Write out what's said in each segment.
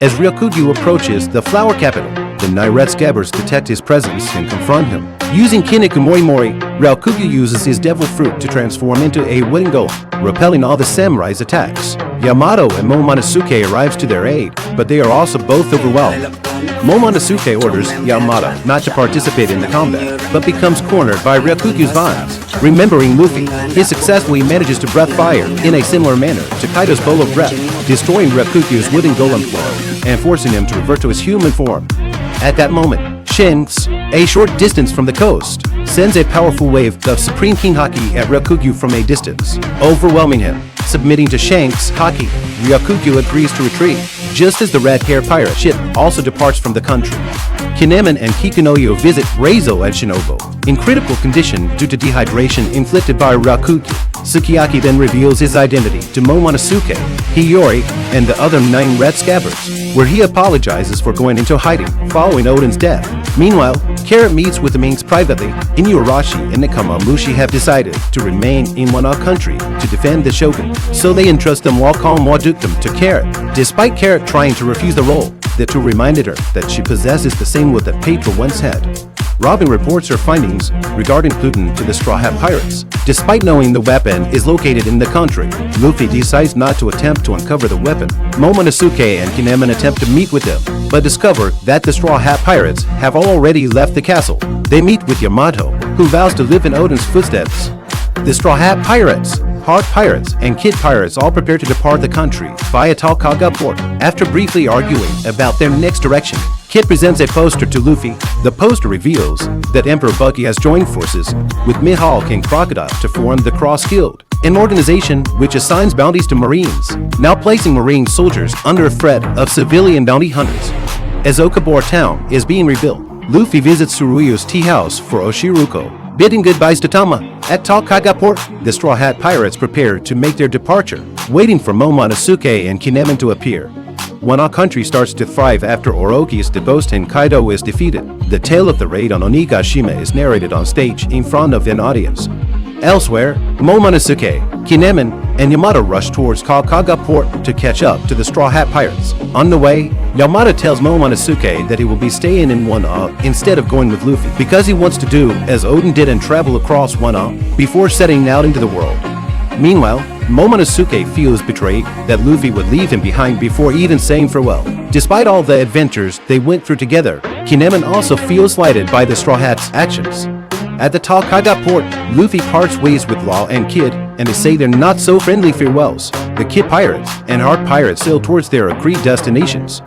As Ryokugyu approaches the flower capital, the 9 red scabbards detect his presence and confront him. Using Kinniku Morimori, Ryokugyu uses his devil fruit to transform into a wooden golem, repelling all the samurai's attacks. Yamato and Momonosuke arrives to their aid, but they are also both overwhelmed. Momonosuke orders Yamato not to participate in the combat, but becomes cornered by Ryokugyu's vines. Remembering Luffy, he successfully manages to breath fire in a similar manner to Kaido's bowl of breath, destroying Ryokugyu's wooden golem form and forcing him to revert to his human form. At that moment, Shanks, a short distance from the coast, sends a powerful wave of Supreme King Haki at Ryokugyu from a distance, overwhelming him. Submitting to Shanks' Haki, Ryokugyu agrees to retreat, just as the red-haired pirate ship also departs from the country. Kinemon and Kikunoyo visit Reizo and Shinobu, in critical condition due to dehydration inflicted by Ryokugyu. Sukiyaki then reveals his identity to Momonosuke, Hiyori, and the other 9 red scabbards, where he apologizes for going into hiding following Oden's death. Meanwhile, Carrot meets with the Minks privately. Inuarashi and Nekomamushi have decided to remain in Wano country to defend the shogun, so they entrust the Wakon Wadukdom to Carrot. Despite Carrot trying to refuse the role, the two reminded her that she possesses the same wood that Petra once had. Robin reports her findings regarding Pluton to the Straw Hat Pirates. Despite knowing the weapon is located in the country, Luffy decides not to attempt to uncover the weapon. Momonosuke and Kinemon attempt to meet with them, but discover that the Straw Hat Pirates have already left the castle. They meet with Yamato, who vows to live in Oden's footsteps. The Straw Hat Pirates, Heart Pirates, and Kid Pirates all prepare to depart the country via Talcaga port. After briefly arguing about their next direction, Kid presents a poster to Luffy. The poster reveals that Emperor Bucky has joined forces with Mihawk and Crocodile to form the Cross Guild, an organization which assigns bounties to Marines, now placing Marine soldiers under a threat of civilian bounty hunters. As Okabor Town is being rebuilt, Luffy visits Tsuruyu's tea house for Oshiruko, bidding goodbyes to Tama. At Talcaga port, the Straw Hat Pirates prepare to make their departure, waiting for Momonosuke and Kinemon to appear. Wano country starts to thrive after Orochi is deposed and Kaido is defeated. The tale of the raid on Onigashima is narrated on stage in front of an audience. Elsewhere, Momonosuke, Kinemon, and Yamato rush towards Talcaga port to catch up to the Straw Hat Pirates. On the way, Yamato tells Momonosuke that he will be staying in Wano instead of going with Luffy because he wants to do as Oden did and travel across Wano before setting out into the world. Meanwhile, Momonosuke feels betrayed that Luffy would leave him behind before even saying farewell. Despite all the adventures they went through together, Kinemon also feels slighted by the Straw Hat's actions. At the Talcaga port, Luffy parts ways with Law and Kid, and they say they're not so friendly farewells. The Kid Pirates and Heart Pirates sail towards their agreed destinations.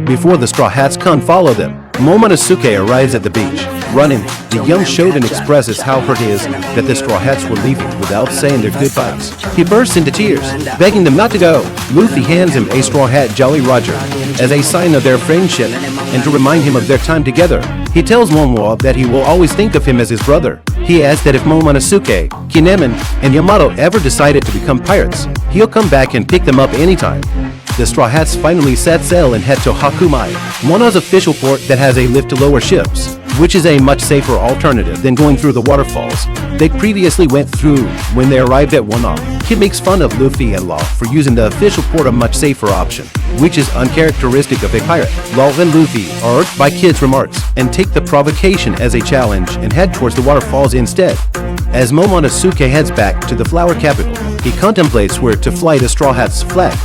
Before the Straw Hats can follow them, Momonosuke arrives at the beach. Running, the young Shogun expresses how hurt he is that the Straw Hats were leaving without saying their goodbyes. He bursts into tears, begging them not to go. Luffy hands him a Straw Hat Jolly Roger as a sign of their friendship and to remind him of their time together. He tells Momo that he will always think of him as his brother. He adds that if Momonosuke, Kinemon, and Yamato ever decided to become pirates, he'll come back and pick them up anytime. The Straw Hats finally set sail and head to Hakumai, Wano's official port that has a lift to lower ships, which is a much safer alternative than going through the waterfalls they previously went through when they arrived at Wano. Kid makes fun of Luffy and Law for using the official port a much safer option, which is uncharacteristic of a pirate. Law and Luffy are irked by Kid's remarks and take the provocation as a challenge and head towards the waterfalls instead. As Momonosuke heads back to the flower capital, he contemplates where to fly the Straw Hats' flag.